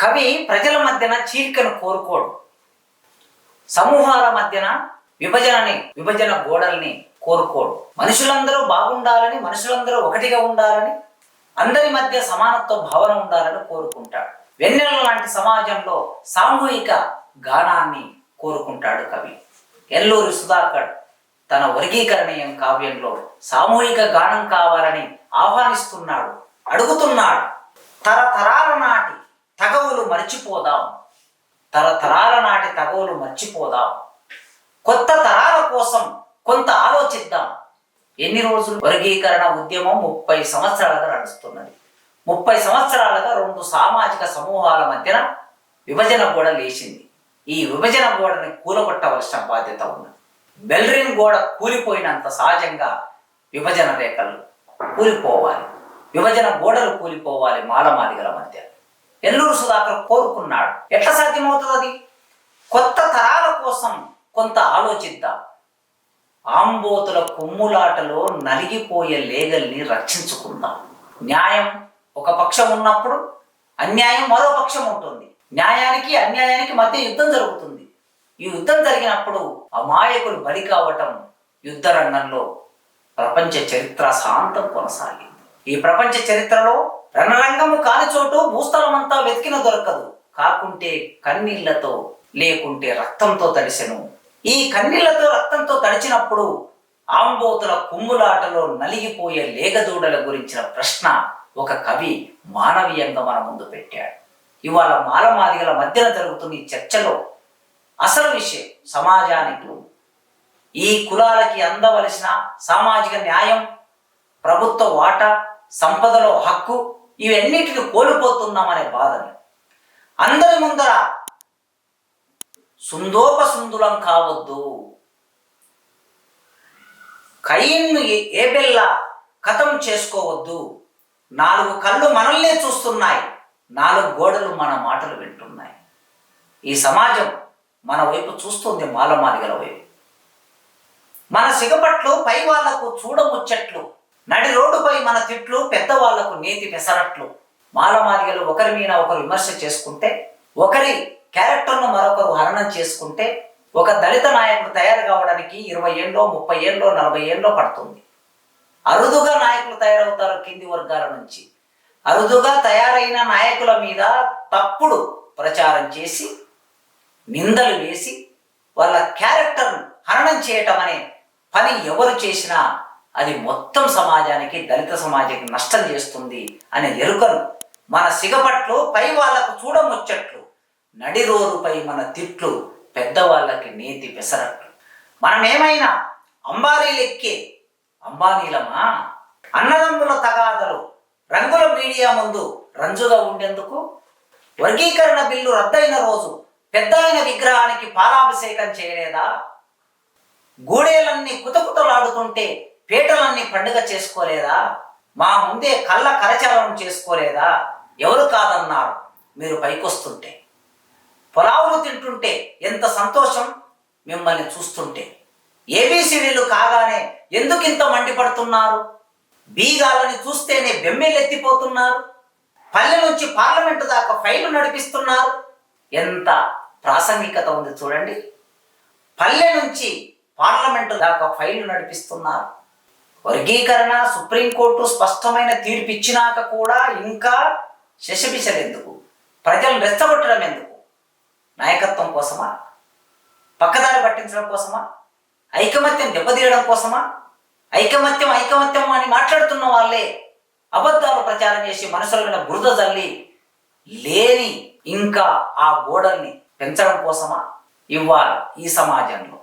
కవి ప్రజల మధ్యన చీలికను కోరుకోడు. సమూహాల మధ్యన విభజన గోడల్ని కోరుకోడు. మనుషులందరూ బాగుండాలని, మనుషులందరూ ఒకటిగా ఉండాలని, అందరి మధ్య సమానత్వ భావన ఉండాలని కోరుకుంటాడు. వెన్నెల లాంటి సమాజంలో సామూహిక గానాన్ని కోరుకుంటాడు కవి. ఎల్లూరి సుధాకర్ తన వర్గీకరణీయం కావ్యంలో సామూహిక గానం కావాలని ఆహ్వానిస్తున్నాడు, అడుగుతున్నాడు. తరతరాల నాటి తగవులు మర్చిపోదాం, తరతరాల నాటి తగవులు మర్చిపోదాం, కొత్త తరాల కోసం కొంత ఆలోచిద్దాం. ఎన్ని రోజులు? వర్గీకరణ ఉద్యమం 30 సంవత్సరాలుగా నడుస్తున్నది. 30 సంవత్సరాలుగా 2 సామాజిక సమూహాల మధ్యన విభజన గోడ లేచింది. ఈ విభజన గోడని కూలగొట్టవలసిన బాధ్యత ఉన్నది. బెల్రిన్ గోడ కూలిపోయినంత సహజంగా విభజన రేఖలు కూలిపోవాలి, విభజన గోడలు కూలిపోవాలి మాలమాదిగల మధ్య. ఎల్లూరు సుధాకర్ కోరుకున్నాడు. ఎట్లా సాధ్యమవుతుంది అది? కొత్త తరాల కోసం కొంత ఆలోచిద్దాం. ఆంబోతుల కొమ్ములాటలో నలిగిపోయే లేగల్ని రక్షించుకుందాం. న్యాయం ఒక పక్షం ఉన్నప్పుడు అన్యాయం మరో పక్షం ఉంటుంది. న్యాయానికి అన్యాయానికి మధ్య యుద్ధం జరుగుతుంది. ఈ యుద్ధం జరిగినప్పుడు అమాయకులు బలి కావటం యుద్ధ రంగంలో ప్రపంచ చరిత్ర శాంతం కొనసాగింది. ఈ ప్రపంచ చరిత్రలో రణరంగము కాని చోటు భూస్థలమంతా వెతికిన దొరకదు. కాకుంటే కన్నీళ్లతో, లేకుంటే రక్తంతో తడిసెను. ఈ కన్నీళ్లతో రక్తంతో తడిచినప్పుడు ఆంబోతుల కుమ్ములాటలో నలిగిపోయే లేగదూడల గురించిన ప్రశ్న ఒక కవి మానవీయంగా మన ముందు పెట్టాడు. ఇవాళ మాలమాదిగల మధ్యన జరుగుతున్న ఈ చర్చలో అసలు విషయం సమాజానికి, ఈ కులాలకి అందవలసిన సామాజిక న్యాయం, ప్రభుత్వ వాటా, సంపదలో హక్కు, ఇవన్నిటిని కోల్పోతున్నామనే బాధని. అందరి ముందర సుందోపసుందులం కావద్దు, కయ్యను ఏబెల్లా కథం చేసుకోవద్దు. 4 కళ్ళు మనల్నే చూస్తున్నాయి, 4 గోడలు మన మాటలు వింటున్నాయి. ఈ సమాజం మన వైపు చూస్తుంది, మాలమాదిగల వైపు. మన సిగపట్లు పై వాళ్లకు చూడముచ్చట్లు, నడి రోడ్డుపై మన తిట్లు పెద్దవాళ్లకు నీతి పెసరట్లు. మాలమాదిగలు ఒకరి మీద ఒకరు విమర్శ చేసుకుంటే, ఒకరి క్యారెక్టర్ను మరొకరు హరణం చేసుకుంటే, ఒక దళిత నాయకుడు తయారు కావడానికి 20 ఏళ్ళో 30 ఏళ్ళో 40 ఏళ్ళో పడుతుంది. అరుదుగా నాయకులు తయారవుతారు కింది వర్గాల నుంచి. అరుదుగా తయారైన నాయకుల మీద తప్పుడు ప్రచారం చేసి, నిందలు వేసి, వాళ్ళ క్యారెక్టర్ను హరణం చేయటం అనే పని ఎవరు చేసినా అది మొత్తం సమాజానికి, దళిత సమాజానికి నష్టం చేస్తుంది అనే ఎరుకను మన సిగపట్లు పై వాళ్లకు చూడముచ్చట్లు, నడిరోరుపై మన తిట్లు పెద్దవాళ్ళకి నీతి పెసరట్లు. మనమేమైనా అంబారీలెక్కే అంబానీలమా? అన్నదమ్ముల తగాదలు రంగుల మీడియా ముందు రంజుగా ఉండేందుకు వర్గీకరణ బిల్లు రద్దయిన రోజు పెద్ద అయిన విగ్రహానికి పాలాభిషేకం చేయలేదా? గూడేలన్నీ కుతకుతలాడుతుంటే పీటలన్నీ పండుగ చేసుకోలేదా? మా ముందే కళ్ళ కరచాలనం చేసుకోలేదా? ఎవరు కాదన్నారు మీరు పైకొస్తుంటే? పొలావులు తింటుంటే ఎంత సంతోషం మిమ్మల్ని చూస్తుంటే. ఏబీసీడీలు కాగానే ఎందుకింత మండిపడుతున్నారు? బీగాలని చూస్తేనే బెమ్మెలెత్తిపోతున్నారు. పల్లె నుంచి పార్లమెంటు దాకా ఫైలు నడిపిస్తున్నారు. ఎంత ప్రాసంగికత ఉంది చూడండి. పల్లె నుంచి పార్లమెంటు దాకా ఫైలు నడిపిస్తున్నారు. వర్గీకరణ సుప్రీంకోర్టు స్పష్టమైన తీర్పు ఇచ్చినాక కూడా ఇంకా శశబిశలెందుకు? ప్రజలను రెచ్చగొట్టడం ఎందుకు? నాయకత్వం కోసమా? పక్కదారి పట్టించడం కోసమా? ఐకమత్యం దెబ్బతీయడం కోసమా? ఐకమత్యం ఐకమత్యం అని మాట్లాడుతున్న వాళ్ళే అబద్ధాలు ప్రచారం చేసి మనుషుల మీద బురద జల్లి లేని ఇంకా ఆ గోడల్ని పెంచడం కోసమా? ఇవ్వాలి ఈ సమాజంలో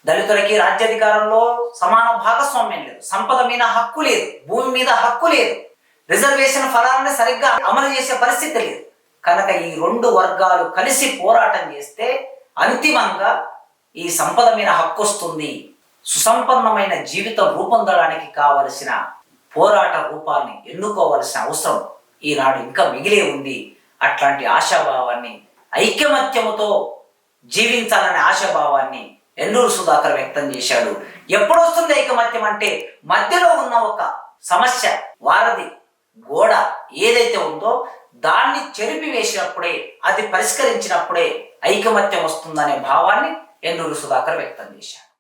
దళితులకి రాజ్యాధికారంలో సమాన భాగస్వామ్యం లేదు, సంపద మీద హక్కు లేదు, భూమి మీద హక్కు లేదు, రిజర్వేషన్ ఫలాన్ని సరిగ్గా అమలు చేసే పరిస్థితి లేదు. కనుక ఈ 2 వర్గాలు కలిసి పోరాటం చేస్తే అంతిమంగా ఈ సంపద మీద హక్కు వస్తుంది. సుసంపన్నమైన జీవితం రూపొందడానికి కావలసిన పోరాట రూపాన్ని ఎన్నుకోవలసిన అవసరం ఈనాడు ఇంకా మిగిలే ఉంది. అట్లాంటి ఆశాభావాన్ని, ఐకమత్యముతో జీవించాలనే ఆశాభావాన్ని ఎల్లూరు సుధాకర్ వ్యక్తం చేశాడు. ఎప్పుడు వస్తుంది ఐకమత్యం అంటే, మధ్యలో ఉన్న ఒక సమస్య, వారధి గోడ ఏదైతే ఉందో దాన్ని చెరిపివేసినప్పుడే, అది పరిష్కరించినప్పుడే ఐకమత్యం వస్తుందనే భావాన్ని ఎన్నూరు సుధాకర్ వ్యక్తం చేశారు.